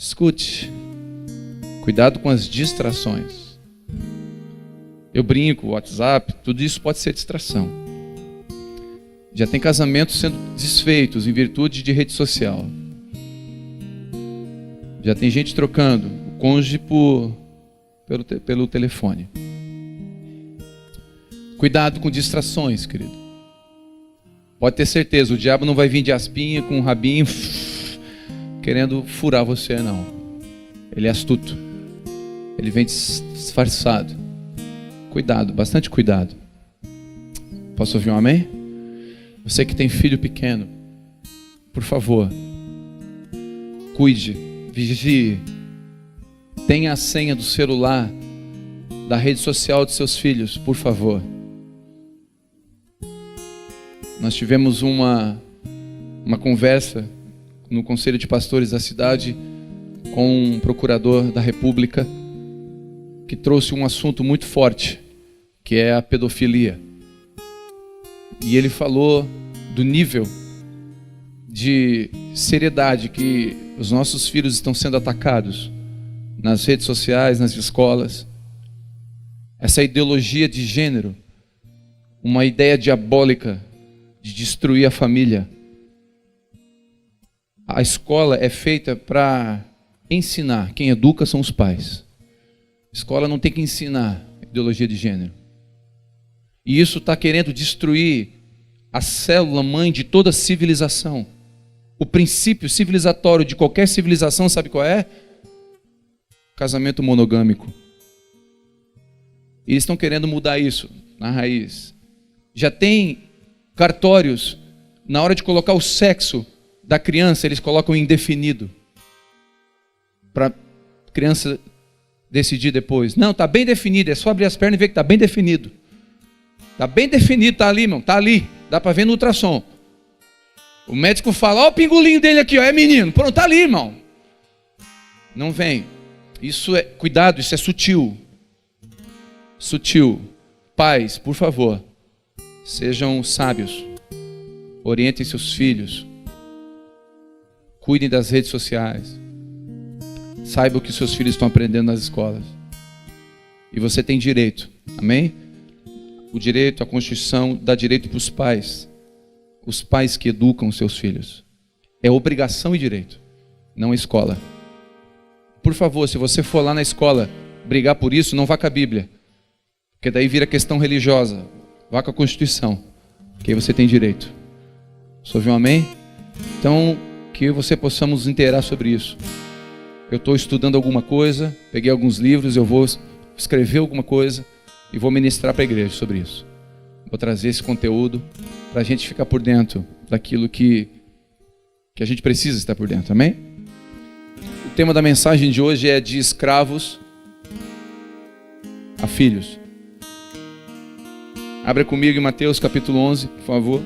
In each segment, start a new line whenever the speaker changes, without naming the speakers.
Escute. Cuidado com as distrações. Eu brinco, WhatsApp, tudo isso pode ser distração. Já tem casamentos sendo desfeitos em virtude de rede social. Já tem gente trocando o cônjuge pelo telefone. Cuidado com distrações, querido. Pode ter certeza, o diabo não vai vir de aspinha com um rabinho querendo furar você, não. Ele é astuto. Ele vem disfarçado. Cuidado, bastante cuidado. Posso ouvir um amém? Você que tem filho pequeno, por favor, cuide, vigie. Tenha a senha do celular, da rede social de seus filhos, por favor. Nós tivemos uma conversa no Conselho de Pastores da cidade com um procurador da República que trouxe um assunto muito forte, que é a pedofilia. E ele falou do nível de seriedade que os nossos filhos estão sendo atacados nas redes sociais, nas escolas. Essa ideologia de gênero, uma ideia diabólica de destruir a família. A escola é feita para ensinar. Quem educa são os pais. A escola não tem que ensinar ideologia de gênero. E isso está querendo destruir a célula mãe de toda civilização. O princípio civilizatório de qualquer civilização, sabe qual é? Casamento monogâmico. E eles estão querendo mudar isso na raiz. Já tem cartórios, na hora de colocar o sexo da criança, eles colocam indefinido. Para a criança decidir depois. Não, está bem definido, é só abrir as pernas e ver que está bem definido. Está bem definido, está ali, irmão, está ali. Dá para ver no ultrassom. O médico fala, ó o pingolinho dele aqui, ó, é menino. Pronto, está ali, irmão. Não vem. Isso é, cuidado, isso é sutil. Sutil. Pais, por favor, sejam sábios. Orientem seus filhos. Cuidem das redes sociais. Saiba o que seus filhos estão aprendendo nas escolas. E você tem direito. Amém? O direito, a Constituição dá direito para os pais. Os pais que educam seus filhos. É obrigação e direito, não a escola. Por favor, se você for lá na escola brigar por isso, não vá com a Bíblia. Porque daí vira questão religiosa. Vá com a Constituição. Que aí você tem direito. Você ouviu um amém? Então, que eu e você possamos inteirar sobre isso. Eu estou estudando alguma coisa, peguei alguns livros, eu vou escrever alguma coisa e vou ministrar para a igreja sobre isso. Vou trazer esse conteúdo para a gente ficar por dentro daquilo que a gente precisa estar por dentro, amém? O tema da mensagem de hoje é de escravos a filhos. Abra comigo em Mateus capítulo 11, por favor.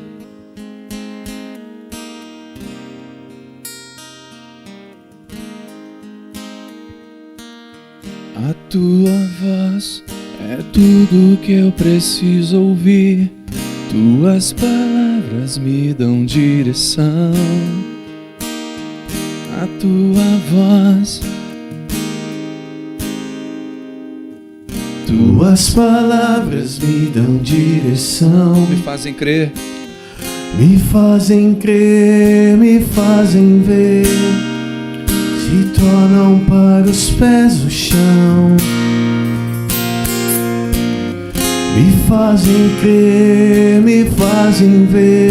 A tua voz é tudo que eu preciso ouvir. Tuas palavras me dão direção. A tua voz, tuas palavras me dão direção. Me fazem crer, me fazem crer, me fazem ver. Se tornam para os pés o chão. Me fazem crer, me fazem ver.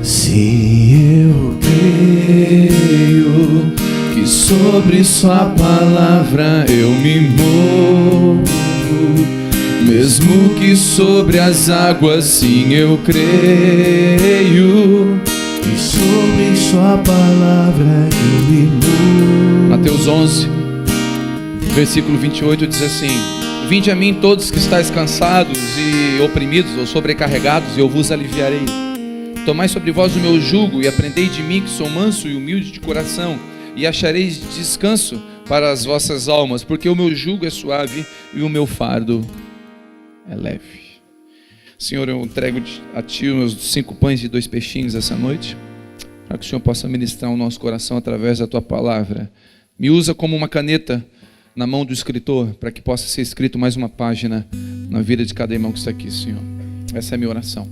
Se eu creio que sobre sua palavra eu me movo, mesmo que sobre as águas, sim, eu creio. E sobre sua palavra eu me movo. Mateus 11, versículo 28 diz assim: Vinde a mim todos que estáis cansados e oprimidos ou sobrecarregados, e eu vos aliviarei. Tomai sobre vós o meu jugo e aprendei de mim, que sou manso e humilde de coração, e achareis descanso para as vossas almas, porque o meu jugo é suave e o meu fardo é leve. Senhor, eu entrego a Ti os meus 5 pães e 2 peixinhos essa noite, para que o Senhor possa ministrar o nosso coração através da Tua palavra. Me usa como uma caneta na mão do escritor, para que possa ser escrito mais uma página na vida de cada irmão que está aqui, Senhor. Essa é a minha oração.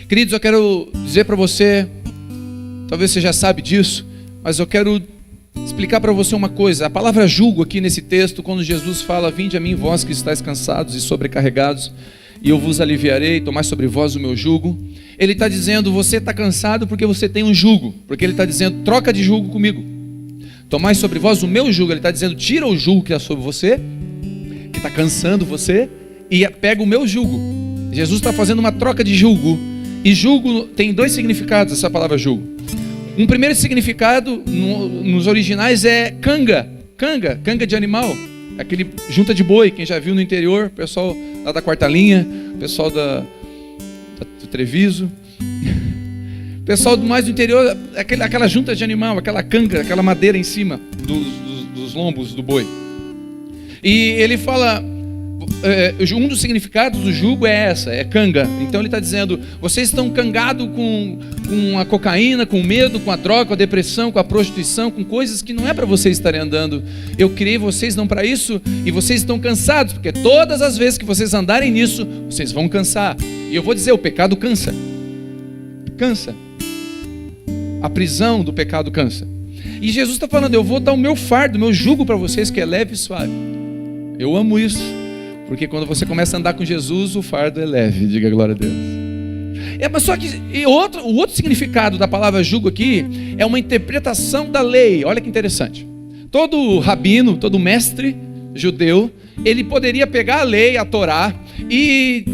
Queridos, eu quero dizer para você, talvez você já sabe disso, mas eu quero explicar para você uma coisa. A palavra jugo aqui nesse texto, quando Jesus fala: vinde a mim vós que estáis cansados e sobrecarregados, e eu vos aliviarei, tomai sobre vós o meu jugo. Ele está dizendo, você está cansado porque você tem um jugo, porque ele está dizendo, troca de jugo comigo, tomai sobre vós o meu jugo. Ele está dizendo, tira o jugo que é sobre você, que está cansando você, e pega o meu jugo. Jesus está fazendo uma troca de jugo, e jugo tem 2 significados, essa palavra jugo. Um primeiro significado, nos originais, é canga de animal, aquele junta de boi, quem já viu no interior, pessoal lá da Quarta Linha, pessoal do Treviso, pessoal mais do interior, aquela junta de animal, aquela canga, aquela madeira em cima dos lombos do boi. E ele fala, um dos significados do jugo é canga. Então ele está dizendo, vocês estão cangados com a cocaína, com o medo, com a droga, com a depressão, com a prostituição, com coisas que não é para vocês estarem andando. Eu criei vocês não para isso, e vocês estão cansados, porque todas as vezes que vocês andarem nisso, vocês vão cansar. E eu vou dizer, o pecado cansa. A prisão do pecado cansa. E Jesus está falando, eu vou dar o meu fardo, o meu jugo para vocês, que é leve e suave. Eu amo isso, porque quando você começa a andar com Jesus, o fardo é leve, diga glória a Deus. Mas só que o outro significado da palavra jugo aqui é uma interpretação da lei. Olha que interessante. Todo rabino, todo mestre judeu, ele poderia pegar a lei, a Torá, e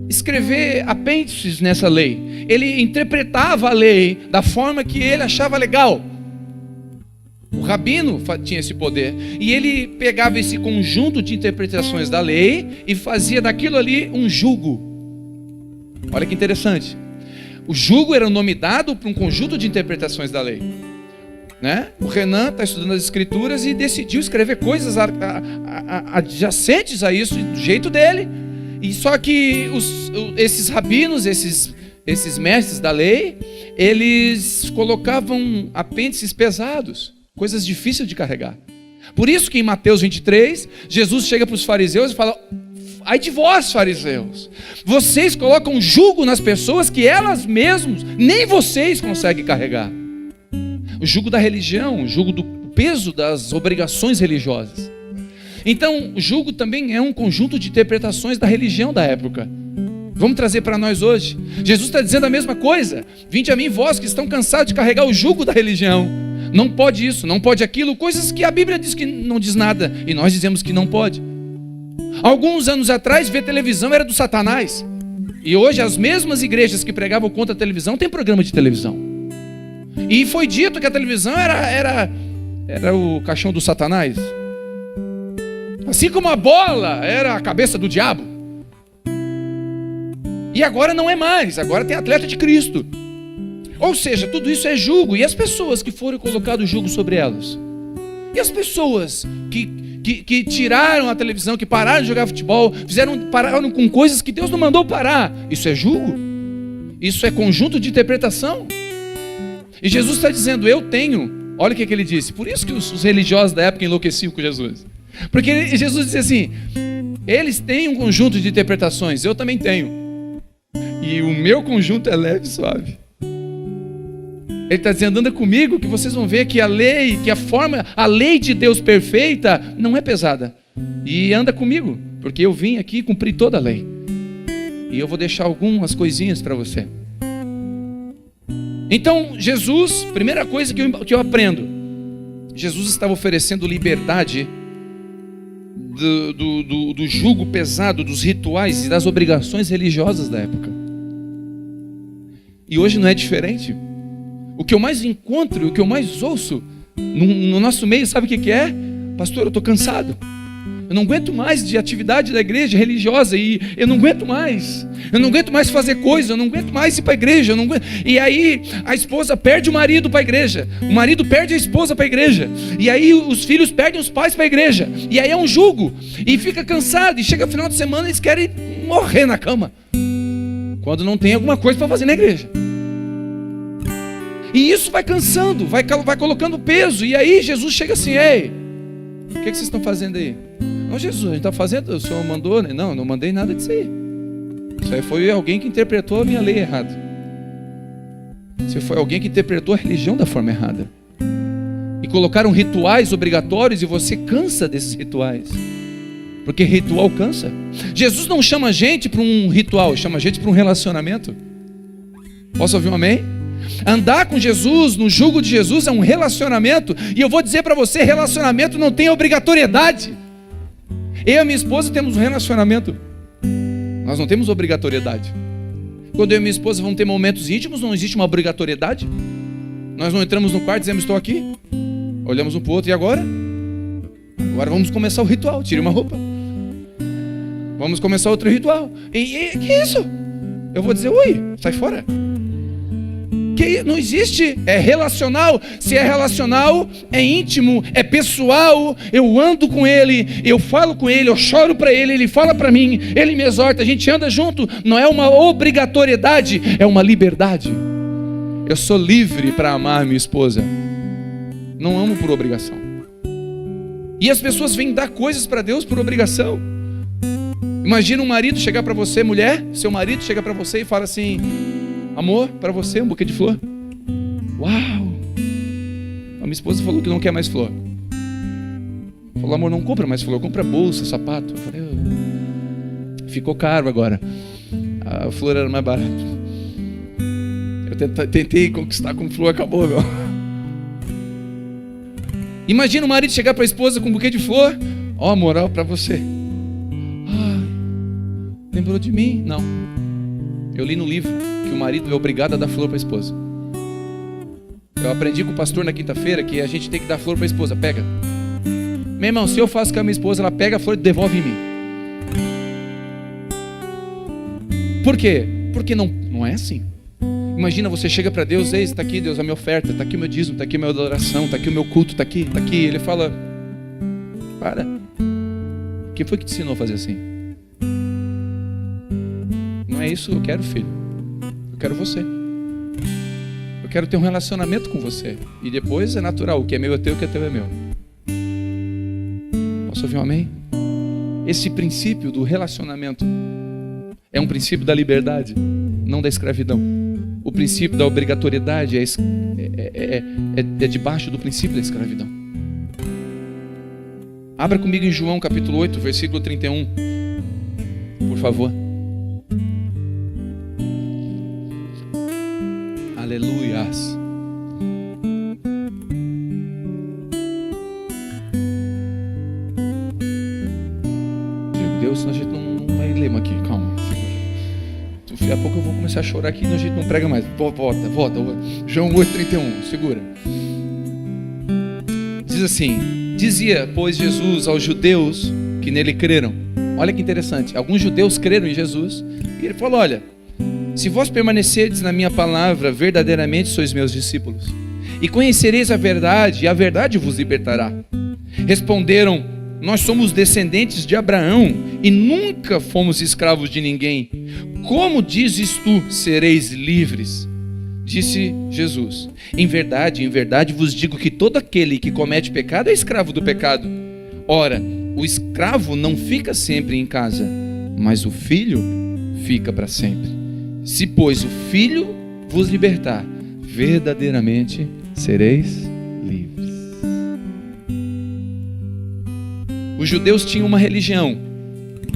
escrever apêndices nessa lei. Ele interpretava a lei da forma que ele achava legal. O rabino tinha esse poder, e ele pegava esse conjunto de interpretações da lei e fazia daquilo ali um jugo. Olha que interessante. O jugo era o nome dado para um conjunto de interpretações da lei, né? O Renan está estudando as escrituras e decidiu escrever coisas adjacentes a isso do jeito dele. E só que esses rabinos, esses mestres da lei, eles colocavam apêndices pesados, coisas difíceis de carregar. Por isso que em Mateus 23, Jesus chega para os fariseus e fala: ai de vós, fariseus, vocês colocam jugo nas pessoas que elas mesmas, nem vocês conseguem carregar. O jugo da religião, o jugo do peso das obrigações religiosas. Então, o jugo também é um conjunto de interpretações da religião da época. Vamos trazer para nós hoje. Jesus está dizendo a mesma coisa. Vinde a mim, vós que estão cansados de carregar o jugo da religião. Não pode isso, não pode aquilo, coisas que a Bíblia diz que não diz nada, e nós dizemos que não pode. Alguns anos atrás, ver televisão era do Satanás. E hoje as mesmas igrejas que pregavam contra a televisão têm programa de televisão. E foi dito que a televisão era o caixão do Satanás. Assim como a bola era a cabeça do diabo. E agora não é mais, agora tem atleta de Cristo. Ou seja, tudo isso é jugo. E as pessoas que foram colocados jugo sobre elas? E as pessoas que tiraram a televisão, que pararam de jogar futebol, pararam com coisas que Deus não mandou parar? Isso é jugo? Isso é conjunto de interpretação? E Jesus está dizendo, eu tenho. Olha o que ele disse. Por isso que os religiosos da época enlouqueciam com Jesus. Porque Jesus disse assim, eles têm um conjunto de interpretações, eu também tenho. E o meu conjunto é leve e suave. Ele está dizendo, anda comigo que vocês vão ver que a lei, a lei de Deus perfeita não é pesada. E anda comigo, porque eu vim aqui cumprir toda a lei. E eu vou deixar algumas coisinhas para você. Então, Jesus, primeira coisa que eu aprendo, Jesus estava oferecendo liberdade do jugo pesado, dos rituais e das obrigações religiosas da época. E hoje não é diferente. O que eu mais encontro, o que eu mais ouço no nosso meio, sabe o que é? Pastor, eu estou cansado. Eu não aguento mais de atividade da igreja religiosa, e eu não aguento mais. Eu não aguento mais fazer coisa, eu não aguento mais ir para a igreja. Eu não aguento. E aí a esposa perde o marido para a igreja, o marido perde a esposa para a igreja, e aí os filhos perdem os pais para a igreja. E aí é um jugo, e fica cansado, e chega final de semana eles querem morrer na cama, quando não tem alguma coisa para fazer na igreja. E isso vai cansando, vai colocando peso. E aí Jesus chega assim: ei, o que vocês estão fazendo aí? Não, Jesus, a gente está fazendo, o Senhor mandou, né? Não, eu não mandei nada disso aí. Isso aí foi alguém que interpretou a minha lei errada. Isso foi alguém que interpretou a religião da forma errada. E colocaram rituais obrigatórios, e você cansa desses rituais. Porque ritual cansa. Jesus não chama a gente para um ritual, chama a gente para um relacionamento. Posso ouvir um amém? Andar com Jesus, no jugo de Jesus, é um relacionamento. E eu vou dizer para você, relacionamento não tem obrigatoriedade. Eu e minha esposa temos um relacionamento, nós não temos obrigatoriedade. Quando eu e minha esposa vamos ter momentos íntimos, não existe uma obrigatoriedade. Nós não entramos no quarto e dizemos: estou aqui. Olhamos um para o outro: e agora? Agora vamos começar o ritual, tire uma roupa. Vamos começar outro ritual. E que isso? Eu vou dizer: ui, sai fora. Que não existe, é relacional. Se é relacional, é íntimo, é pessoal. Eu ando com ele, eu falo com ele, eu choro para ele, ele fala para mim, ele me exorta, a gente anda junto. Não é uma obrigatoriedade, é uma liberdade. Eu sou livre para amar minha esposa, não amo por obrigação. E as pessoas vêm dar coisas para Deus por obrigação. Imagina um marido chegar para você, mulher, seu marido chega para você e fala assim: amor, para você um buquê de flor. Uau! A minha esposa falou que não quer mais flor. Falou: amor, não compra mais flor, compra bolsa, sapato. Eu falei: ficou caro agora. A flor era mais barata. Eu tentei conquistar com flor, acabou, meu. Imagina o marido chegar para a esposa com um buquê de flor. Ó, moral para você. Ai, lembrou de mim? Não. Eu li no livro que o marido é obrigado a dar flor para a esposa. Eu aprendi com o pastor na quinta-feira que a gente tem que dar flor para a esposa. Pega. Meu irmão, se eu faço com a minha esposa, ela pega a flor e devolve em mim. Por quê? Porque não é assim. Imagina, você chega para Deus: ei, está aqui, Deus, a minha oferta, está aqui o meu dízimo, está aqui a minha adoração, está aqui o meu culto, está aqui, está aqui. Ele fala: para. Quem foi que te ensinou a fazer assim? Não é isso que eu quero, filho. Eu quero você. Eu quero ter um relacionamento com você. E depois é natural, o que é meu é teu, o que é teu é meu. Posso ouvir um amém? Esse princípio do relacionamento é um princípio da liberdade, não da escravidão. O princípio da obrigatoriedade é debaixo do princípio da escravidão. Abra comigo em João capítulo 8, versículo 31. Por favor. Aleluias. Deus, a gente não vai ler aqui, calma. Daqui a pouco eu vou começar a chorar aqui e a gente não prega mais. Volta. João 8,31, segura. Diz assim: dizia, pois, Jesus aos judeus que nele creram. Olha que interessante, alguns judeus creram em Jesus. E ele falou: olha, se vós permanecerdes na minha palavra, verdadeiramente sois meus discípulos, e conhecereis a verdade, e a verdade vos libertará. Responderam: nós somos descendentes de Abraão e nunca fomos escravos de ninguém. Como dizes tu, sereis livres? Disse Jesus: em verdade vos digo que todo aquele que comete pecado é escravo do pecado. Ora, o escravo não fica sempre em casa, mas o filho fica para sempre. Se, pois, o filho vos libertar, verdadeiramente sereis livres. Os judeus tinham uma religião,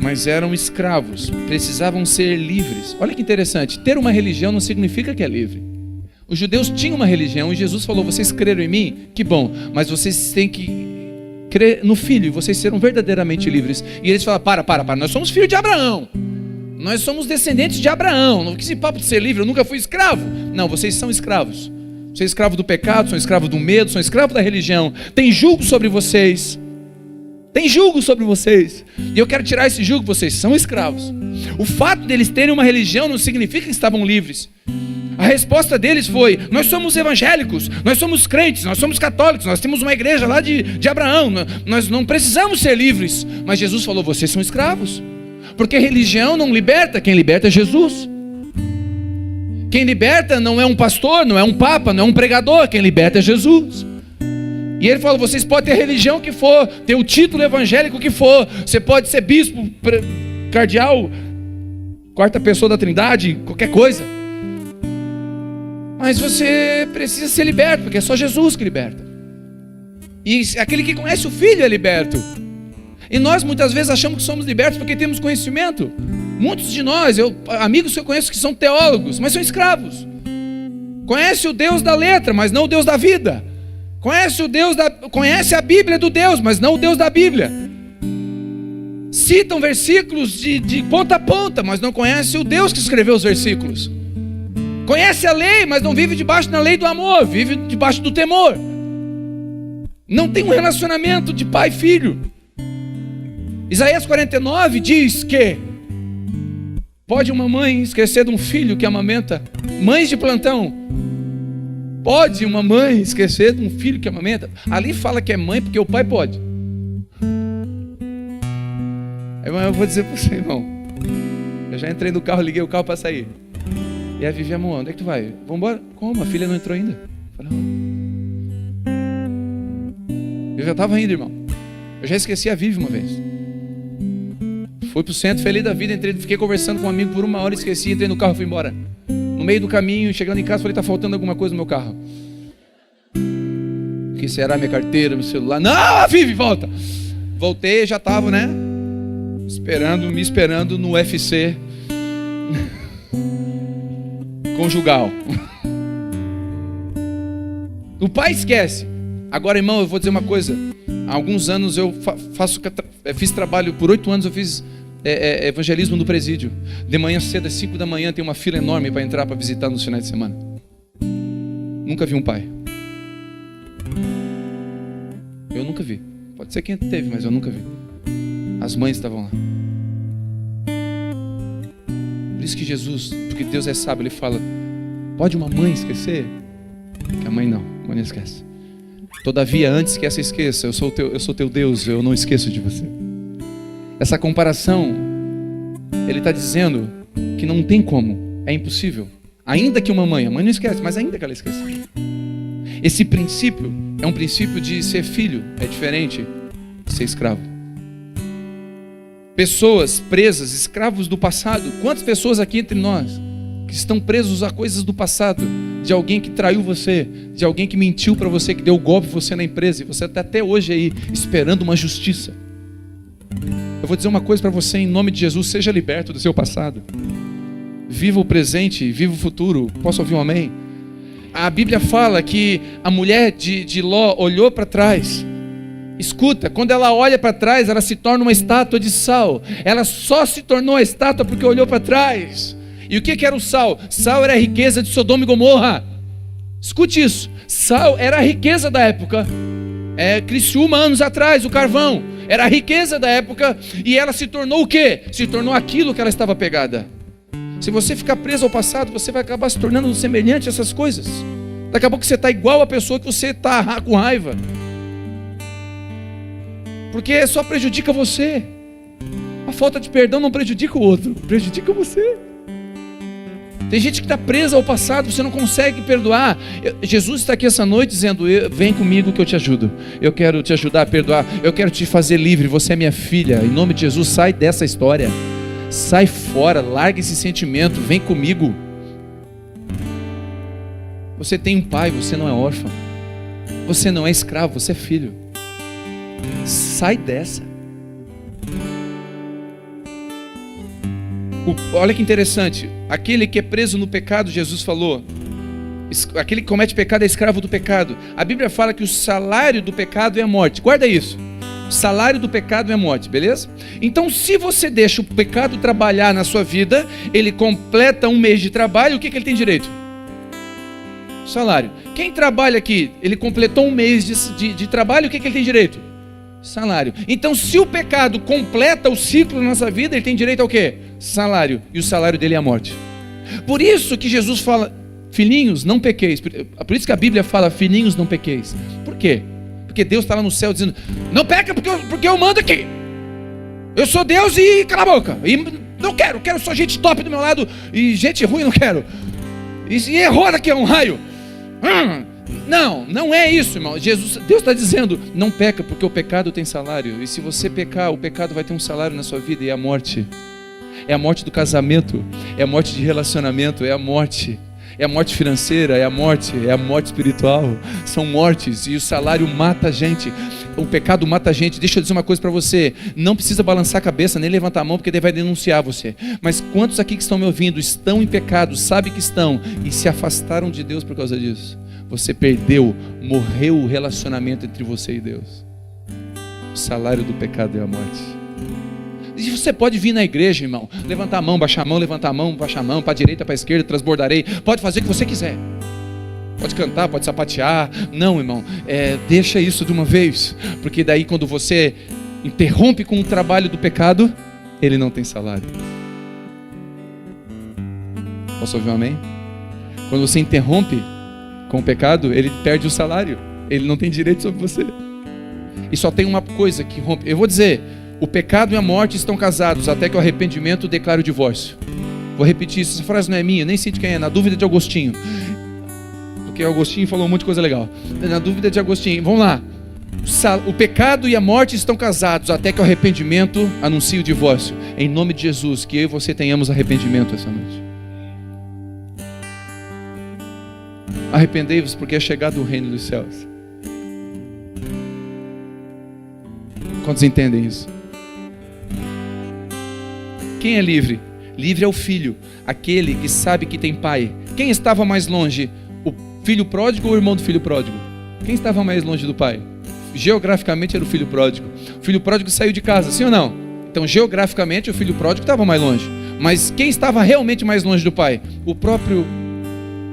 mas eram escravos, precisavam ser livres. Olha que interessante, ter uma religião não significa que é livre. Os judeus tinham uma religião e Jesus falou: vocês creram em mim? Que bom, mas vocês têm que crer no Filho e vocês serão verdadeiramente livres. E eles falam: para, nós somos filhos de Abraão, nós somos descendentes de Abraão, não quis esse papo de ser livre, eu nunca fui escravo. Não, vocês são escravos. Vocês são escravos do pecado, são escravos do medo, são escravos da religião. Tem jugo sobre vocês. Tem jugo sobre vocês. E eu quero tirar esse jugo, vocês são escravos. O fato deles terem uma religião não significa que estavam livres. A resposta deles foi: nós somos evangélicos, nós somos crentes, nós somos católicos, nós temos uma igreja lá de Abraão, nós não precisamos ser livres. Mas Jesus falou: vocês são escravos. Porque religião não liberta, quem liberta é Jesus. Quem liberta não é um pastor, não é um papa, não é um pregador, quem liberta é Jesus. E ele falou: vocês podem ter a religião que for, ter o título evangélico que for, você pode ser bispo, cardeal, quarta pessoa da Trindade, qualquer coisa. Mas você precisa ser liberto, porque é só Jesus que liberta. E aquele que conhece o Filho é liberto. E nós muitas vezes achamos que somos libertos porque temos conhecimento. Muitos de nós, amigos que eu conheço que são teólogos, mas são escravos. Conhece o Deus da letra, mas não o Deus da vida. Conhece a Bíblia do Deus, mas não o Deus da Bíblia. Citam versículos de ponta a ponta, mas não conhece o Deus que escreveu os versículos. Conhece a lei, mas não vive debaixo da lei do amor, vive debaixo do temor. Não tem um relacionamento de pai e filho. Isaías 49 diz que pode uma mãe esquecer de um filho que amamenta? Mães de plantão, pode uma mãe esquecer de um filho que amamenta? Ali fala que é mãe porque o pai pode. Eu vou dizer para você, irmão, eu já entrei no carro, liguei o carro para sair. E a Vivi: amor, onde é que tu vai? Vamos embora. Como? A filha não entrou ainda. Eu já estava indo, irmão. Eu já esqueci a Vivi uma vez. Fui pro centro, feliz da vida, fiquei conversando com um amigo por 1 hora, esqueci, entrei no carro e fui embora. No meio do caminho, chegando em casa, falei: tá faltando alguma coisa no meu carro. O que será? Minha carteira, meu celular? Não, a Vivi, volta! Voltei, já estava, né? Me esperando no UFC conjugal. O pai esquece. Agora, irmão, eu vou dizer uma coisa. Há alguns anos eu fiz trabalho, por 8 anos eu fiz evangelismo no presídio. De manhã cedo, às 5 da manhã, tem uma fila enorme para entrar, para visitar nos finais de semana. Nunca vi um pai. Eu nunca vi. Pode ser quem teve, mas eu nunca vi. As mães estavam lá. Por isso que Jesus, porque Deus é sábio, Ele fala: pode uma mãe esquecer? Que a mãe não esquece. Todavia, antes que essa esqueça, eu sou teu Deus, eu não esqueço de você. Essa comparação, Ele está dizendo que não tem como, é impossível. Ainda que a mãe não esquece, mas ainda que ela esqueça. Esse princípio é um princípio de ser filho, é diferente de ser escravo. Pessoas presas, escravos do passado. Quantas pessoas aqui entre nós que estão presos a coisas do passado, de alguém que traiu você, de alguém que mentiu para você, que deu golpe em você na empresa, e você está até hoje aí esperando uma justiça. Eu vou dizer uma coisa para você, em nome de Jesus: seja liberto do seu passado. Viva o presente, viva o futuro. Posso ouvir um amém? A Bíblia fala que a mulher de Ló olhou para trás. Escuta, quando ela olha para trás, ela se torna uma estátua de sal. Ela só se tornou a estátua porque olhou para trás. E o que era o sal? Sal era a riqueza de Sodoma e Gomorra. Escute isso. Sal era a riqueza da época. Criciúma, anos atrás, o carvão. Era a riqueza da época. E ela se tornou o quê? Se tornou aquilo que ela estava pegada. Se você ficar preso ao passado, você vai acabar se tornando semelhante a essas coisas. Daqui a pouco você está igual a pessoa que você está com raiva. Porque só prejudica você. A falta de perdão não prejudica o outro, prejudica você. Tem gente que está presa ao passado, você não consegue perdoar. Jesus está aqui essa noite dizendo: vem comigo que eu te ajudo. Eu quero te ajudar a perdoar. Eu quero te fazer livre. Você é minha filha. Em nome de Jesus, sai dessa história. Sai fora, larga esse sentimento. Vem comigo. Você tem um pai, você não é órfão. Você não é escravo, você é filho. Sai dessa. Olha que interessante. Aquele que é preso no pecado, Jesus falou, aquele que comete pecado é escravo do pecado. A Bíblia fala que o salário do pecado é a morte. Guarda isso. O salário do pecado é a morte, beleza? Então, se você deixa o pecado trabalhar na sua vida, ele completa um mês de trabalho, o que ele tem direito? Salário. Quem trabalha aqui, ele completou um mês de trabalho, o que ele tem direito? salário. Então, se o pecado completa o ciclo na nossa vida, ele tem direito ao quê? Salário. E o salário dele é a morte. Por isso que Jesus fala, filhinhos, não pequeis. Por isso que a Bíblia fala, filhinhos, não pequeis. Por quê? Porque Deus está lá no céu dizendo, não peca porque eu mando aqui. Eu sou Deus e cala a boca. E não quero só gente top do meu lado e gente ruim não quero. E errou daqui a um raio. Não é isso, irmão. Deus está dizendo, não peca porque o pecado tem salário. E se você pecar, o pecado vai ter um salário na sua vida e é a morte. É a morte do casamento, é a morte de relacionamento, é a morte financeira, é a morte espiritual. São mortes e o salário mata a gente. O pecado mata a gente. Deixa eu dizer uma coisa para você, não precisa balançar a cabeça, nem levantar a mão, porque ele vai denunciar você. Mas quantos aqui que estão me ouvindo estão em pecado, sabem que estão e se afastaram de Deus por causa disso? Você morreu o relacionamento entre você e Deus. O salário do pecado é a morte. E você pode vir na igreja, irmão, levantar a mão, baixar a mão, levantar a mão, baixar a mão, para a direita, para a esquerda, transbordarei. Pode fazer o que você quiser. Pode cantar, pode sapatear. Não, irmão, deixa isso de uma vez. Porque daí quando você interrompe com o trabalho do pecado, ele não tem salário. Posso ouvir um amém? Quando você interrompe com o pecado, ele perde o salário. Ele não tem direito sobre você. E só tem uma coisa que rompe. Eu vou dizer, o pecado e a morte estão casados até que o arrependimento declare o divórcio. Vou repetir isso, essa frase não é minha, nem sei de quem é, na dúvida de Agostinho. Porque Agostinho falou um monte de coisa legal. Na dúvida de Agostinho, vamos lá. O pecado e a morte estão casados até que o arrependimento anuncie o divórcio. Em nome de Jesus, que eu e você tenhamos arrependimento essa noite. Arrependei-vos porque é chegado o reino dos céus. Quantos entendem isso? Quem é livre? Livre é o filho, aquele que sabe que tem pai. Quem estava mais longe? O filho pródigo ou o irmão do filho pródigo? Quem estava mais longe do pai? Geograficamente era o filho pródigo. O filho pródigo saiu de casa, sim ou não? Então geograficamente o filho pródigo estava mais longe. Mas quem estava realmente mais longe do pai? O próprio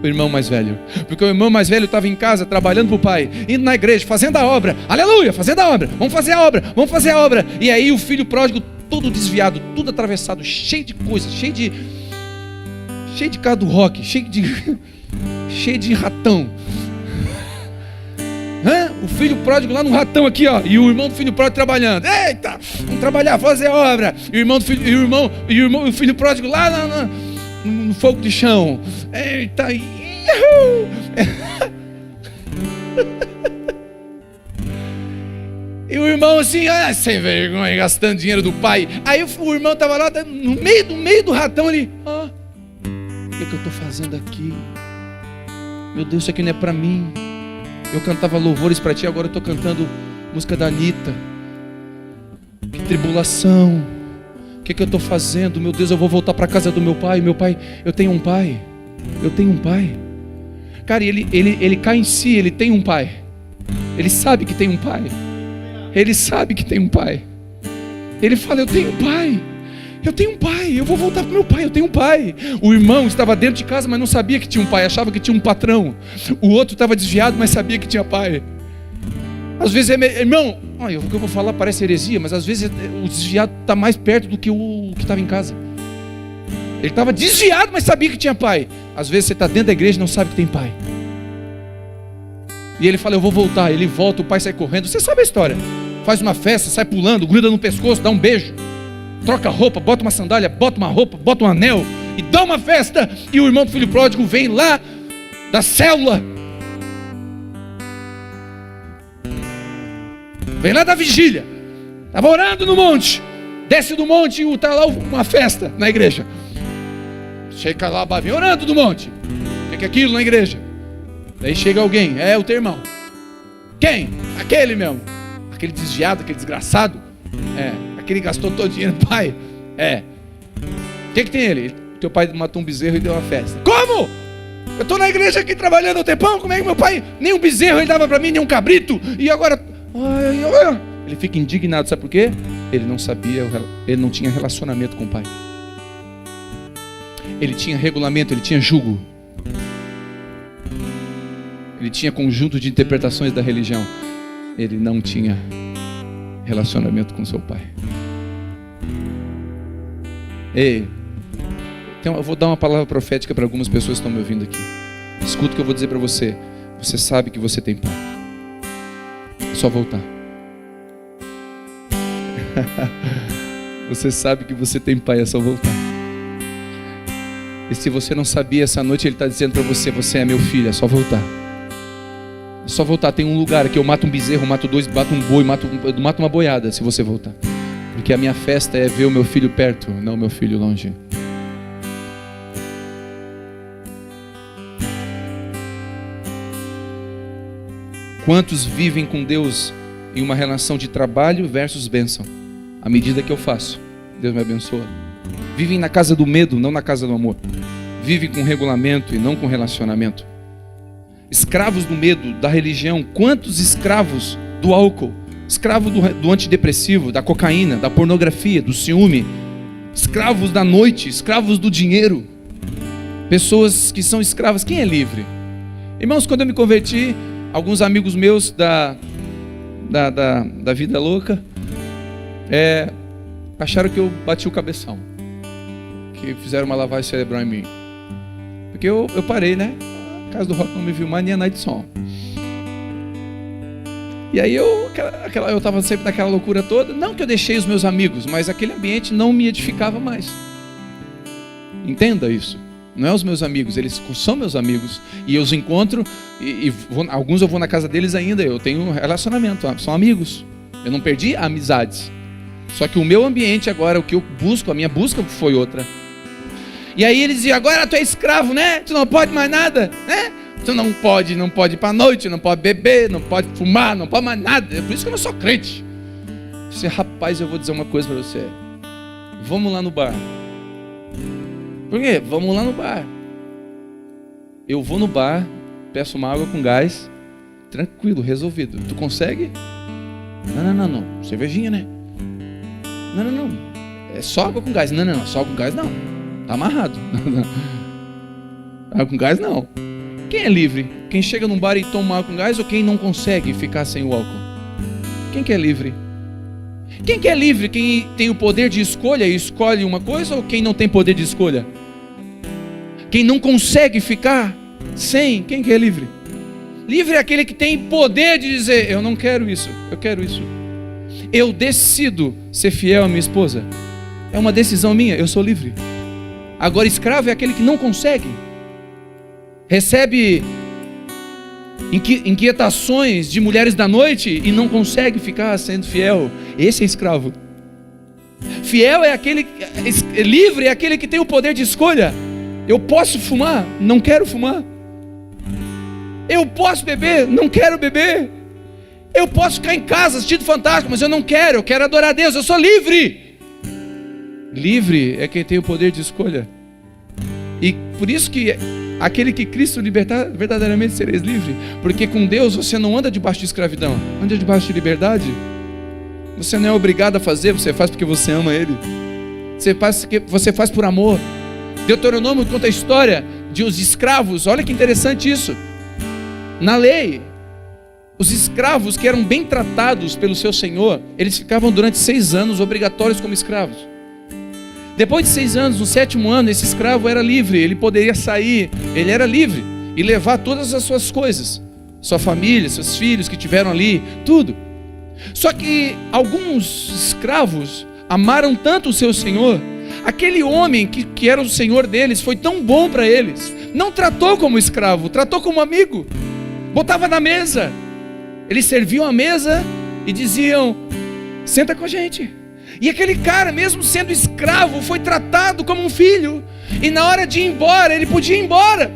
irmão mais velho. Porque o irmão mais velho estava em casa trabalhando para o pai, indo na igreja, fazendo a obra. Aleluia, fazendo a obra. Vamos fazer a obra. E aí o filho pródigo todo desviado, tudo atravessado, cheio de coisas, cheio de carro do rock, cheio de ratão. O filho pródigo lá no ratão aqui, ó, e o irmão do filho pródigo trabalhando. Eita, vamos trabalhar, fazer a obra. E o filho pródigo lá no fogo de chão. Eita, e o irmão assim, sem vergonha, gastando dinheiro do pai. Aí o irmão estava lá no meio do ratão ali. O que eu estou fazendo aqui? Meu Deus, isso aqui não é para mim. Eu cantava louvores para ti, agora eu estou cantando música da Anitta. Que tribulação. O que eu estou fazendo? Meu Deus, eu vou voltar para a casa do meu pai. Meu pai, eu tenho um pai. Cara, ele cai em si, ele tem um pai. Ele sabe que tem um pai. Ele fala, eu tenho um pai, eu vou voltar para o meu pai, eu tenho um pai. O irmão estava dentro de casa, mas não sabia que tinha um pai, achava que tinha um patrão. O outro estava desviado, mas sabia que tinha pai. Às vezes, irmão, o que eu vou falar parece heresia, mas às vezes o desviado está mais perto do que o que estava em casa. Ele estava desviado, mas sabia que tinha pai. Às vezes você está dentro da igreja e não sabe que tem pai. E ele fala, eu vou voltar. Ele volta, o pai sai correndo. Você sabe a história. Faz uma festa, sai pulando, gruda no pescoço, dá um beijo, troca a roupa, bota uma sandália, bota uma roupa, bota um anel e dá uma festa. E o irmão do filho pródigo vem lá da célula, vem lá da vigília, estava orando no monte, desce do monte e está lá uma festa na igreja. Chega lá, vem orando do monte. O que é aquilo na igreja? Daí chega alguém, é o teu irmão. Quem? Aquele mesmo. Aquele desviado, aquele desgraçado. Aquele gastou todo o dinheiro do pai. O que tem ele? Teu pai matou um bezerro e deu uma festa. Como? Eu estou na igreja aqui trabalhando há um tempão. Como é que meu pai, nem um bezerro ele dava para mim, nem um cabrito. E agora, ele fica indignado, sabe por quê? Ele não sabia, ele não tinha relacionamento com o pai. Ele tinha regulamento, ele tinha jugo. Ele tinha conjunto de interpretações da religião. Ele não tinha relacionamento com seu pai. Ei, eu vou dar uma palavra profética para algumas pessoas que estão me ouvindo aqui. Escuta o que eu vou dizer para você. Você sabe que você tem pai. É só voltar. Você sabe que você tem pai, é só voltar. E se você não sabia, essa noite ele está dizendo para você: você é meu filho, é só voltar. É só voltar. Tem um lugar que eu mato um bezerro, mato dois, mato um boi, mato uma boiada, se você voltar. Porque a minha festa é ver o meu filho perto, não o meu filho longe. Quantos vivem com Deus em uma relação de trabalho versus bênção? À medida que eu faço, Deus me abençoa. Vivem na casa do medo, não na casa do amor. Vivem com regulamento e não com relacionamento. Escravos do medo, da religião. Quantos escravos do álcool? Escravos do antidepressivo, da cocaína, da pornografia, do ciúme. Escravos da noite, escravos do dinheiro. Pessoas que são escravas. Quem é livre? Irmãos, quando eu me converti, alguns amigos meus da vida louca acharam que eu bati o cabeção, que fizeram uma lavagem cerebral em mim, porque eu parei, né? A casa do rock não me viu mais, nem a night som. E aí eu estava sempre naquela loucura toda. Não que eu deixei os meus amigos, mas aquele ambiente não me edificava mais. Entenda isso. Não é os meus amigos, eles são meus amigos. E eu os encontro, alguns eu vou na casa deles ainda. Eu tenho um relacionamento, são amigos. Eu não perdi amizades. Só que o meu ambiente agora, o que eu busco, a minha busca foi outra. E aí eles diziam: agora tu é escravo, né? Tu não pode mais nada, né? Tu não pode ir pra noite, não pode beber, não pode fumar, não pode mais nada. É por isso que eu não sou crente. Eu disse: rapaz, eu vou dizer uma coisa pra você. Vamos lá no bar. Por quê? Vamos lá no bar. Eu vou no bar, peço uma água com gás, tranquilo, resolvido. Tu consegue? Não. Cervejinha, né? Não. É só água com gás. Não. Só água com gás não. Tá amarrado. Água com gás não. Quem é livre? Quem chega num bar e toma água com gás ou quem não consegue ficar sem o álcool? Quem que é livre? Quem que é livre? Quem tem o poder de escolha e escolhe uma coisa, ou quem não tem poder de escolha? Quem não consegue ficar sem, quem que é livre? Livre é aquele que tem poder de dizer: eu não quero isso, eu quero isso. Eu decido ser fiel à minha esposa. É uma decisão minha, eu sou livre. Agora, escravo é aquele que não consegue. Recebe inquietações de mulheres da noite e não consegue ficar sendo fiel. Esse é escravo. Fiel é aquele, livre é aquele que tem o poder de escolha. Eu posso fumar, não quero fumar. Eu posso beber, não quero beber. Eu posso ficar em casa assistindo Fantástico, mas eu quero adorar a Deus, eu sou livre. Livre é quem tem o poder de escolha. E por isso que aquele que Cristo libertar, verdadeiramente sereis livre. Porque com Deus você não anda debaixo de escravidão, anda debaixo de liberdade. Você não é obrigado a fazer, você faz porque você ama Ele. Você faz por amor. Deuteronômio conta a história de os escravos. Olha que interessante isso. Na lei, os escravos que eram bem tratados pelo seu senhor, eles ficavam durante 6 anos obrigatórios como escravos. Depois de 6 anos, no 7º ano, esse escravo era livre. Ele poderia sair, ele era livre e levar todas as suas coisas, sua família, seus filhos que tiveram ali, tudo. Só que alguns escravos amaram tanto o seu senhor, aquele homem que era o senhor deles foi tão bom para eles, não tratou como escravo, tratou como amigo, botava na mesa, eles serviam a mesa e diziam: senta com a gente. E aquele cara, mesmo sendo escravo, foi tratado como um filho. E na hora de ir embora, ele podia ir embora.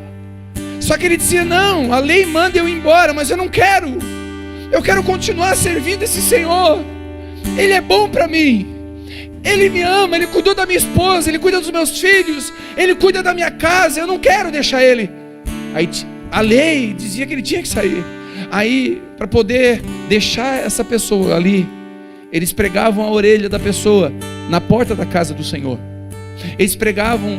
Só que ele dizia: não, a lei manda eu ir embora, mas eu não quero. Eu quero continuar servindo esse Senhor. Ele é bom para mim. Ele me ama, Ele cuidou da minha esposa, Ele cuida dos meus filhos, Ele cuida da minha casa, eu não quero deixar Ele. Aí a lei dizia que ele tinha que sair. Aí, para poder deixar essa pessoa ali, eles pregavam a orelha da pessoa na porta da casa do Senhor. Eles pregavam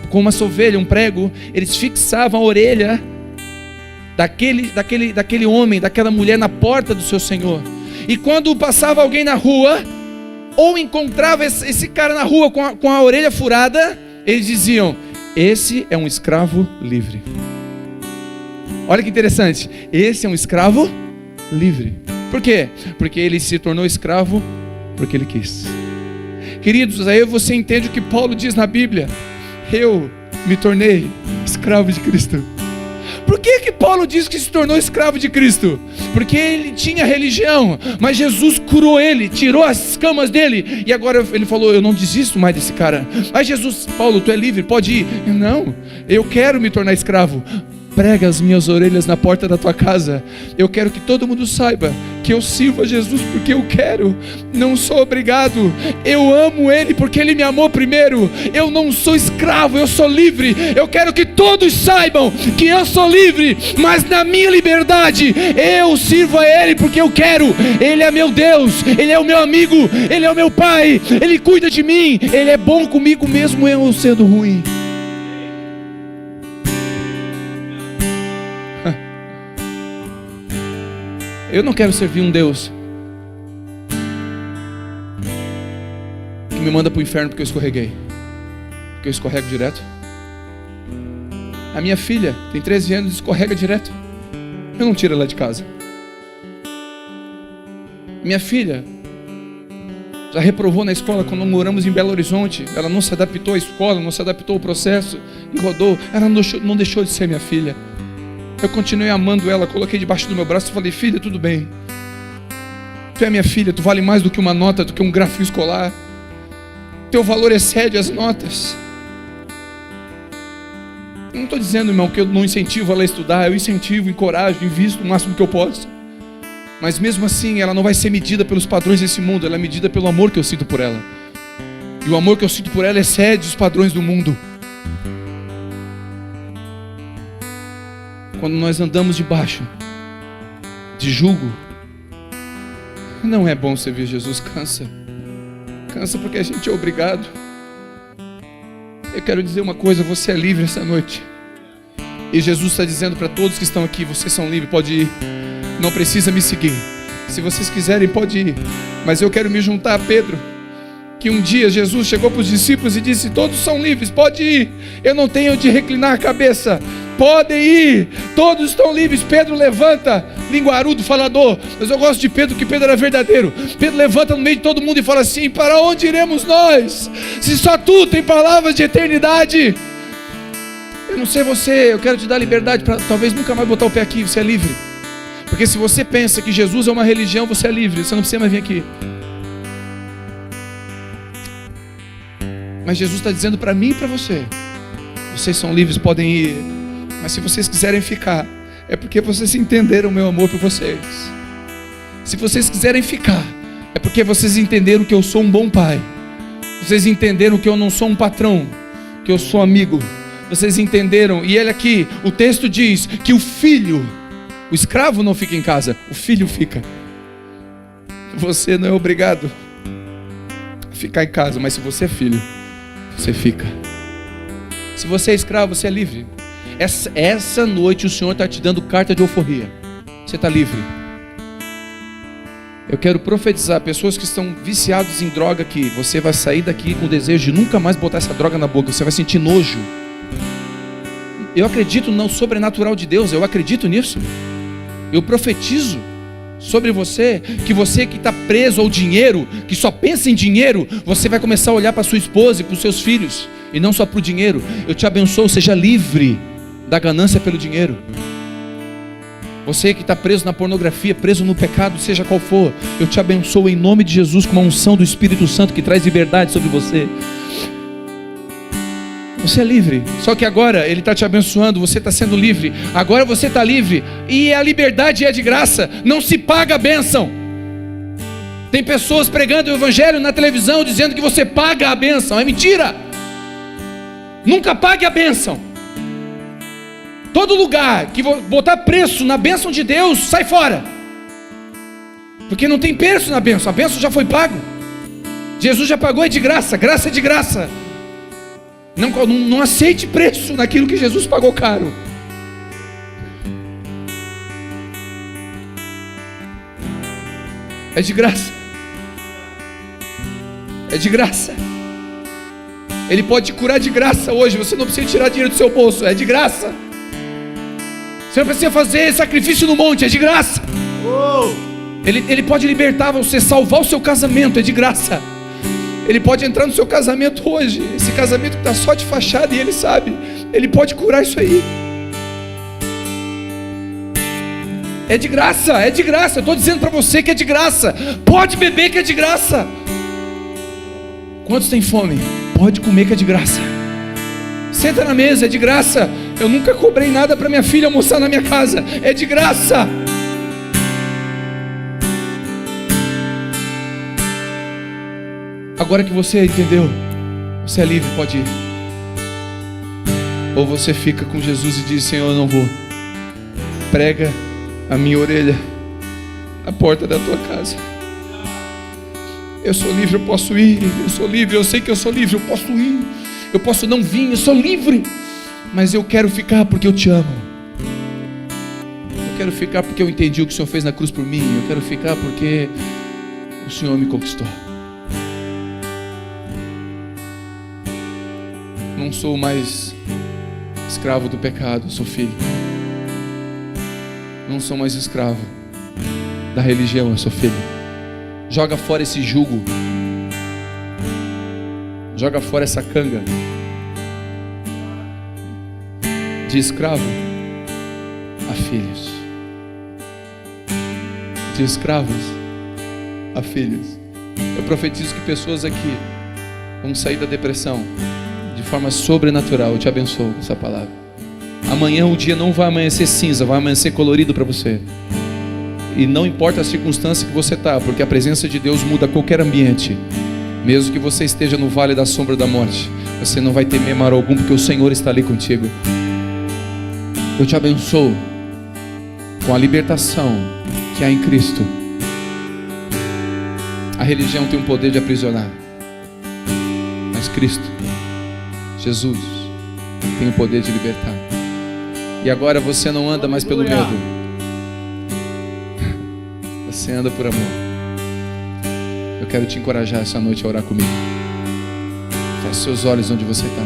com uma sovelha, um prego. Eles fixavam a orelha daquele homem, daquela mulher na porta do seu Senhor. E quando passava alguém na rua, ou encontrava esse cara na rua com a orelha furada, eles diziam: esse é um escravo livre. Olha que interessante, esse é um escravo livre. Por quê? Porque ele se tornou escravo porque ele quis. Queridos, aí você entende o que Paulo diz na Bíblia: eu me tornei escravo de Cristo. Por que Paulo diz que se tornou escravo de Cristo? Porque ele tinha religião, mas Jesus curou ele, tirou as escamas dele, e agora ele falou: eu não desisto mais desse cara. Mas Jesus: Paulo, tu é livre, pode ir. Não, eu quero me tornar escravo. Prega as minhas orelhas na porta da tua casa. Eu quero que todo mundo saiba que eu sirvo a Jesus porque eu quero. Não sou obrigado. Eu amo Ele porque Ele me amou primeiro. Eu não sou escravo, eu sou livre. Eu quero que todos saibam que eu sou livre, mas na minha liberdade eu sirvo a Ele porque eu quero. Ele é meu Deus, Ele é o meu amigo, Ele é o meu Pai, Ele cuida de mim, Ele é bom comigo mesmo eu sendo ruim. Eu não quero servir um Deus que me manda para o inferno porque eu escorreguei, porque eu escorrego direto. A minha filha tem 13 anos e escorrega direto. Eu não tiro ela de casa. Minha filha já reprovou na escola quando moramos em Belo Horizonte. Ela não se adaptou à escola, não se adaptou ao processo e rodou. Ela não deixou de ser minha filha. Eu continuei amando ela, coloquei debaixo do meu braço e falei: filha, tudo bem. Tu é minha filha, tu vale mais do que uma nota, do que um gráfico escolar. Teu valor excede as notas. Eu não estou dizendo, irmão, que eu não incentivo ela a estudar. Eu incentivo, encorajo, invisto o máximo que eu posso. Mas mesmo assim, ela não vai ser medida pelos padrões desse mundo. Ela é medida pelo amor que eu sinto por ela. E o amor que eu sinto por ela excede os padrões do mundo. Quando nós andamos debaixo de jugo, não é bom servir Jesus. Cansa porque a gente é obrigado. Eu quero dizer uma coisa: você é livre essa noite. E Jesus está dizendo para todos que estão aqui: vocês são livres, pode ir. Não precisa me seguir. Se vocês quiserem, pode ir. Mas eu quero me juntar a Pedro, que um dia Jesus chegou para os discípulos e disse: todos são livres, pode ir. Eu não tenho de reclinar a cabeça. Podem ir, todos estão livres. Pedro levanta, linguarudo, falador. Mas eu gosto de Pedro, que Pedro era verdadeiro. Pedro levanta no meio de todo mundo e fala assim: para onde iremos nós, se só tu tem palavras de eternidade? Eu não sei você, eu quero te dar liberdade para talvez nunca mais botar o pé aqui. Você é livre. Porque se você pensa que Jesus é uma religião, você é livre, você não precisa mais vir aqui. Mas Jesus está dizendo para mim e para você: vocês são livres, podem ir. Mas se vocês quiserem ficar, é porque vocês entenderam o meu amor por vocês. Se vocês quiserem ficar, é porque vocês entenderam que eu sou um bom pai. Vocês entenderam que eu não sou um patrão, que eu sou amigo. Vocês entenderam. E ele aqui, o texto diz que o filho, o escravo não fica em casa, o filho fica. Você não é obrigado a ficar em casa, mas se você é filho, você fica. Se você é escravo, você é livre. Essa noite o Senhor está te dando carta de alforria. Você está livre. Eu quero profetizar pessoas que estão viciados em droga aqui. Você vai sair daqui com o desejo de nunca mais botar essa droga na boca. Você vai sentir nojo. Eu acredito no sobrenatural de Deus. Eu acredito nisso. Eu profetizo sobre você que está preso ao dinheiro, que só pensa em dinheiro, você vai começar a olhar para sua esposa e para os seus filhos, e não só para o dinheiro. Eu te abençoo, seja livre da ganância pelo dinheiro. Você que está preso na pornografia, preso no pecado, seja qual for, eu te abençoo em nome de Jesus com uma unção do Espírito Santo que traz liberdade sobre você. Você é livre. Só que agora Ele está te abençoando, você está sendo livre. Agora você está livre. E a liberdade é de graça. Não se paga a bênção. Tem pessoas pregando o evangelho na televisão dizendo que você paga a bênção. É mentira. Nunca pague a bênção. Todo lugar que botar preço na bênção de Deus, sai fora. Porque não tem preço na bênção. A bênção já foi pago. Jesus já pagou, é de graça. Graça é de graça. Não aceite preço naquilo que Jesus pagou caro. É de graça. É de graça. Ele pode te curar de graça hoje. Você não precisa tirar dinheiro do seu bolso. É de graça. Você não precisa fazer sacrifício no monte. É de graça. Ele pode libertar você, salvar o seu casamento. É de graça. Ele pode entrar no seu casamento hoje. Esse casamento que está só de fachada e Ele sabe. Ele pode curar isso aí. É de graça, é de graça. Eu estou dizendo para você que é de graça. Pode beber que é de graça. Quantos têm fome? Pode comer que é de graça. Senta na mesa, é de graça. Eu nunca cobrei nada para minha filha almoçar na minha casa. É de graça. Agora que você entendeu, você é livre, pode ir. Ou você fica com Jesus e diz: Senhor, eu não vou. Prega a minha orelha à porta da tua casa. Eu sou livre, eu posso ir. Eu sou livre, eu sei que eu sou livre, eu posso ir. Eu posso não vir, eu sou livre. Mas eu quero ficar porque eu te amo. Eu quero ficar porque eu entendi o que o Senhor fez na cruz por mim. Eu quero ficar porque o Senhor me conquistou. Não sou mais escravo do pecado, sou filho. Não sou mais escravo da religião, eu sou filho. Joga fora esse jugo. Joga fora essa canga de escravo a filhos. De escravos a filhos. Eu profetizo que pessoas aqui vão sair da depressão de forma sobrenatural. Eu te abençoo com essa palavra. Amanhã o dia não vai amanhecer cinza, vai amanhecer colorido para você. E não importa a circunstância que você está, porque a presença de Deus muda qualquer ambiente. Mesmo que você esteja no vale da sombra da morte, você não vai temer mal algum, porque o Senhor está ali contigo. Eu te abençoo com a libertação que há em Cristo. A religião tem o poder de aprisionar, mas Cristo, Jesus, tem o poder de libertar. E agora você não anda mais pelo medo. Você anda por amor. Eu quero te encorajar essa noite a orar comigo. Feche seus olhos onde você está.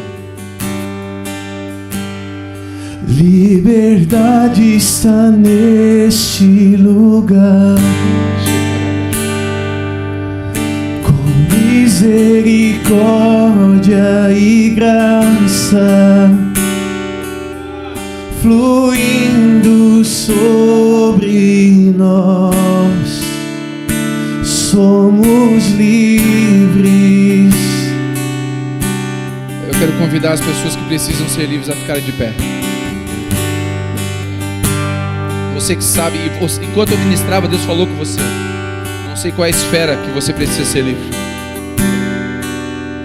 Liberdade está neste lugar. Com misericórdia e graça fluindo sobre nós. Somos livres.
Eu quero convidar as pessoas que precisam ser livres a ficarem de pé. Você que sabe, enquanto eu ministrava, Deus falou com você. Não sei qual é a esfera que você precisa ser livre.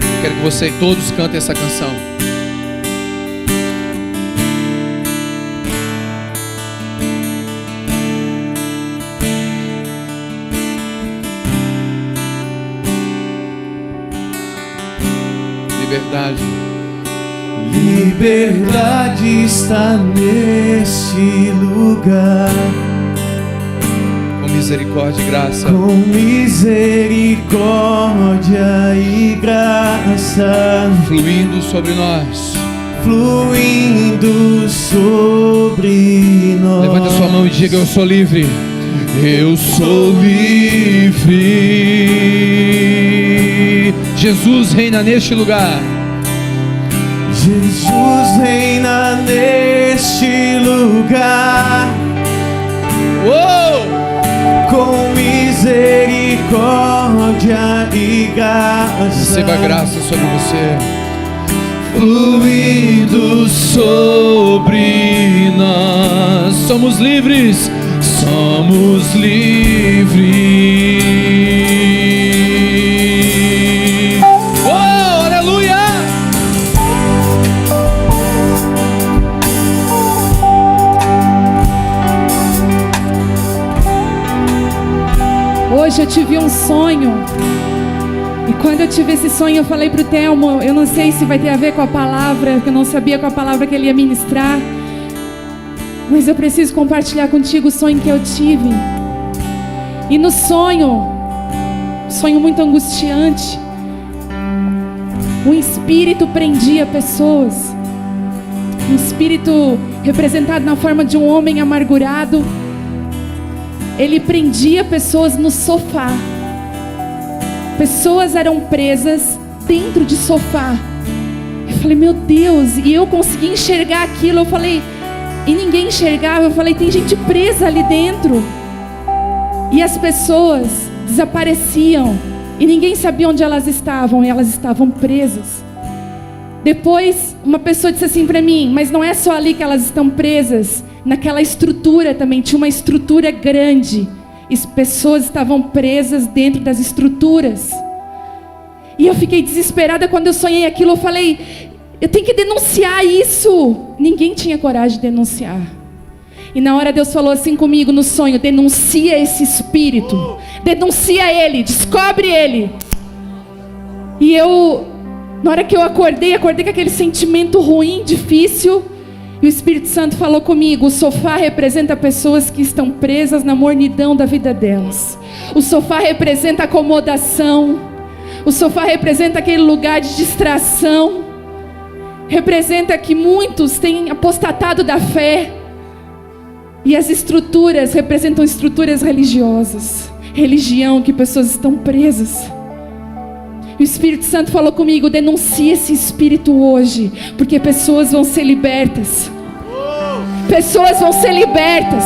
Eu quero que você todos cantem essa canção. Liberdade.
Liberdade está neste lugar.
Com misericórdia e graça.
Com misericórdia e graça
Fluindo sobre nós.
Fluindo sobre nós.
Levanta sua mão e diga: eu sou livre. Eu sou livre. Jesus reina neste lugar.
Jesus reina neste lugar.
Uou!
Com misericórdia e graça.
Receba graça sobre você.
Fluindo
Sobre nós. Somos livres. Somos livres. Uou! Aleluia!
Hoje eu tive um sonho. E quando eu tive esse sonho, eu falei pro Telmo, eu não sei se vai ter a ver com a palavra, porque eu não sabia com a palavra que ele ia ministrar. Mas eu preciso compartilhar contigo o sonho que eu tive. E no sonho muito angustiante, um espírito prendia pessoas. Um espírito representado na forma de um homem amargurado. Ele prendia pessoas no sofá. Pessoas eram presas dentro de sofá. Eu falei, meu Deus, e eu consegui enxergar aquilo. Eu falei, e ninguém enxergava. Eu falei, tem gente presa ali dentro. E as pessoas desapareciam e ninguém sabia onde elas estavam, e elas estavam presas. Depois uma pessoa disse assim para mim, mas não é só ali que elas estão presas, naquela estrutura também tinha uma estrutura grande, e as pessoas estavam presas dentro das estruturas. E eu fiquei desesperada quando eu sonhei aquilo. Eu falei, eu tenho que denunciar isso. Ninguém tinha coragem de denunciar. E na hora Deus falou assim comigo no sonho, denuncia esse espírito, denuncia ele, descobre ele. E eu, na hora que eu acordei com aquele sentimento ruim, difícil. E o Espírito Santo falou comigo, o sofá representa pessoas que estão presas na mornidão da vida delas. O sofá representa acomodação. O sofá representa aquele lugar de distração. Representa que muitos têm apostatado da fé. E as estruturas representam estruturas religiosas. Religião que pessoas estão presas. E o Espírito Santo falou comigo, denuncie esse espírito hoje, porque pessoas vão ser libertas. Pessoas vão ser libertas.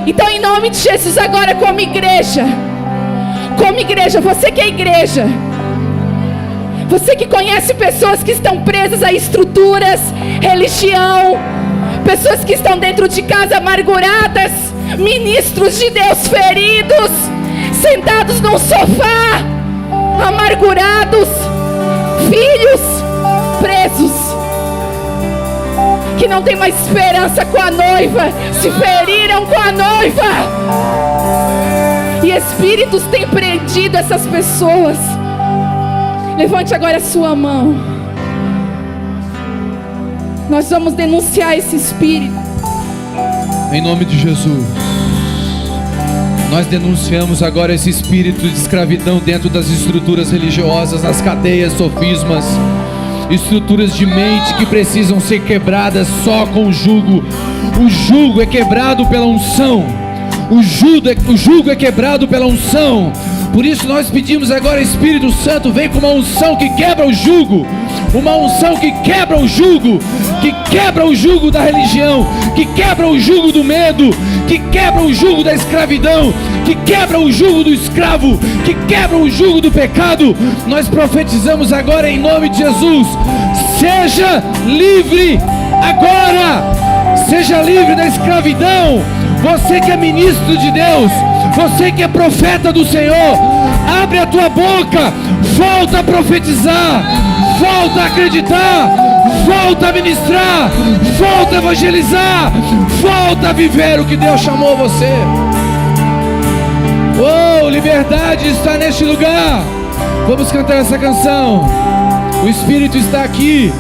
Então, em nome de Jesus, agora como igreja, você que é igreja, você que conhece pessoas que estão presas a estruturas, religião, pessoas que estão dentro de casa amarguradas, ministros de Deus feridos, sentados num sofá, amargurados, filhos presos, que não tem mais esperança com a noiva, se feriram com a noiva, e espíritos têm prendido essas pessoas. Levante agora a sua mão. Nós vamos denunciar esse espírito.
Em nome de Jesus. Nós denunciamos agora esse espírito de escravidão dentro das estruturas religiosas, nas cadeias, sofismas, estruturas de mente que precisam ser quebradas só com o jugo. O jugo é quebrado pela unção. O jugo é quebrado pela unção. Por isso nós pedimos agora, Espírito Santo, vem com uma unção que quebra o jugo. Uma unção que quebra o jugo, que quebra o jugo da religião, que quebra o jugo do medo, que quebra o jugo da escravidão, que quebra o jugo do escravo, que quebra o jugo do pecado. Nós profetizamos agora em nome de Jesus, seja livre agora, seja livre da escravidão. Você que é ministro de Deus, você que é profeta do Senhor, abre a tua boca, volta a profetizar, volta a acreditar, volta a ministrar, volta a evangelizar, volta a viver o que Deus chamou você. Oh, liberdade está neste lugar. Vamos cantar essa canção. O Espírito está aqui.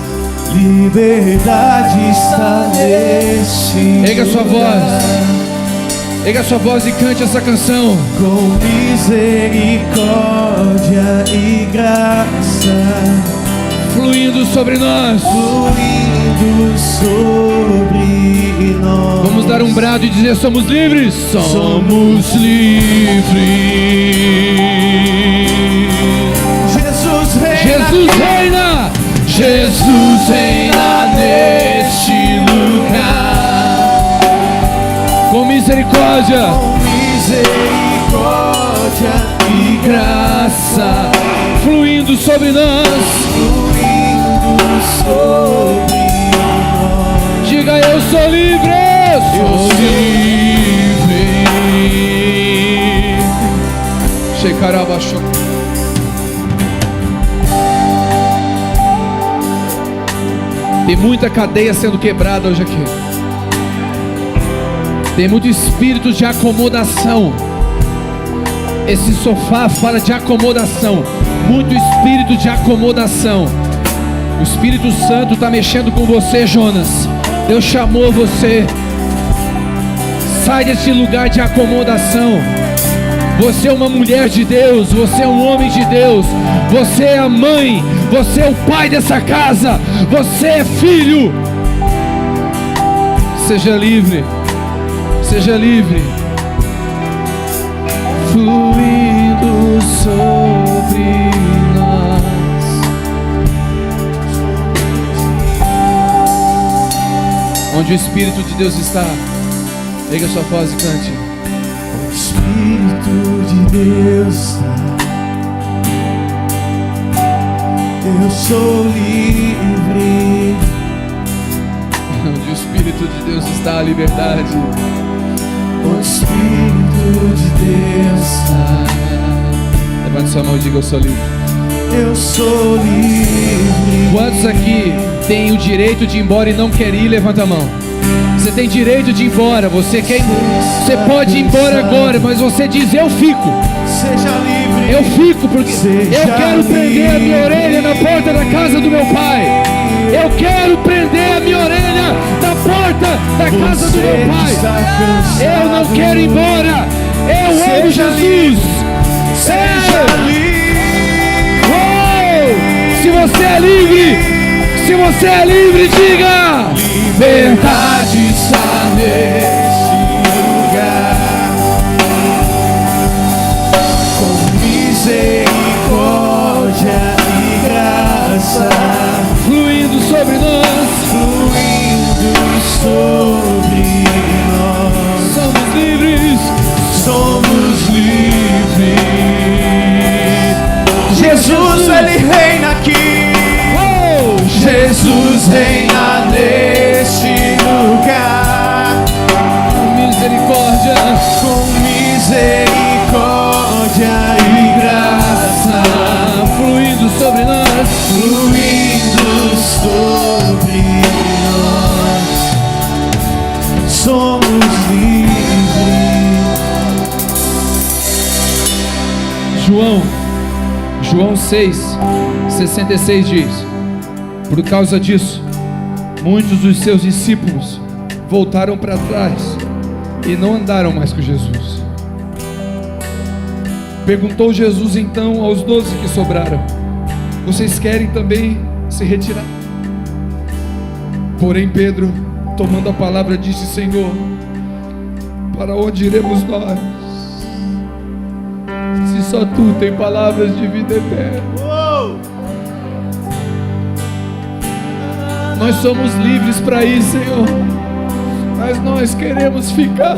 Liberdade está neste lugar.
Erga sua voz. Erga sua voz e cante essa canção.
Com misericórdia e graça
fluindo sobre nós.
Fluindo sobre nós.
Vamos dar um brado e dizer: somos livres. Somos livres.
Jesus reina.
Jesus reina. Jesus reina neste lugar. Com misericórdia.
Com misericórdia
e graça fluindo sobre nós.
Sobre nós.
Diga: eu sou livre. Sou livre. Shekarabaxo. Tem muita cadeia sendo quebrada hoje aqui. Tem muito espírito de acomodação. Esse sofá fala de acomodação. Muito espírito de acomodação. O Espírito Santo está mexendo com você, Jonas. Deus chamou você. Sai desse lugar de acomodação. Você é uma mulher de Deus, você é um homem de Deus, você é a mãe, você é o pai dessa casa, você é filho. Seja livre, seja livre. Fluindo sobre nós. Onde o Espírito de Deus está, pegue a sua voz e cante.
O Espírito de Deus está. Eu sou livre.
Onde o Espírito de Deus está, a liberdade.
O Espírito de Deus está.
Levante sua mão e diga: eu sou livre.
Eu sou livre.
Quantos aqui têm o direito de ir embora e não querem ir? Levanta a mão. Você tem direito de ir embora. Você pode ir embora agora, mas você diz: eu fico.
Seja livre.
Eu fico porque eu quero prender a minha orelha na porta da casa do meu pai. Eu quero prender a minha orelha na porta da casa do meu pai. Eu não quero ir embora. Eu amo Jesus.
Seja livre.
Se você é livre, se você é livre, diga:
Liberdade está neste lugar. Com misericórdia e graça,
fluindo sobre nós,
fluindo sobre nós.
somos livres,
somos livres. Jesus, Ele reina aqui. Jesus reina neste lugar.
com misericórdia,
e graça,
fluindo sobre nós,
fluindo sobre nós. Somos livres.
João 6:66 diz: por causa disso, muitos dos seus discípulos voltaram para trás e não andaram mais com Jesus. Perguntou Jesus então aos 12 que sobraram: vocês querem também se retirar? Porém Pedro, tomando a palavra, disse: Senhor, para onde iremos nós? Se só Tu tem palavras de vida eterna. Nós somos livres para ir, Senhor, mas nós queremos ficar.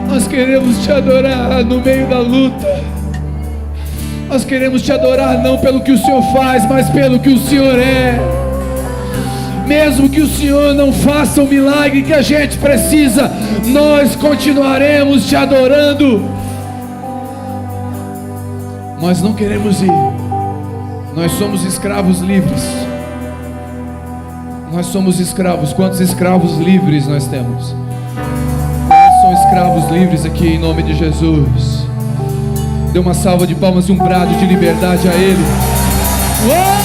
Nós queremos Te adorar no meio da luta. Nós queremos Te adorar não pelo que o Senhor faz, mas pelo que o Senhor é. Mesmo que o Senhor não faça o milagre que a gente precisa, nós continuaremos Te adorando. Nós não queremos ir. Nós somos escravos livres. Nós somos escravos. Quantos escravos livres nós temos? Quantos são escravos livres aqui em nome de Jesus? Dê uma salva de palmas e um brado de liberdade a Ele. Uou!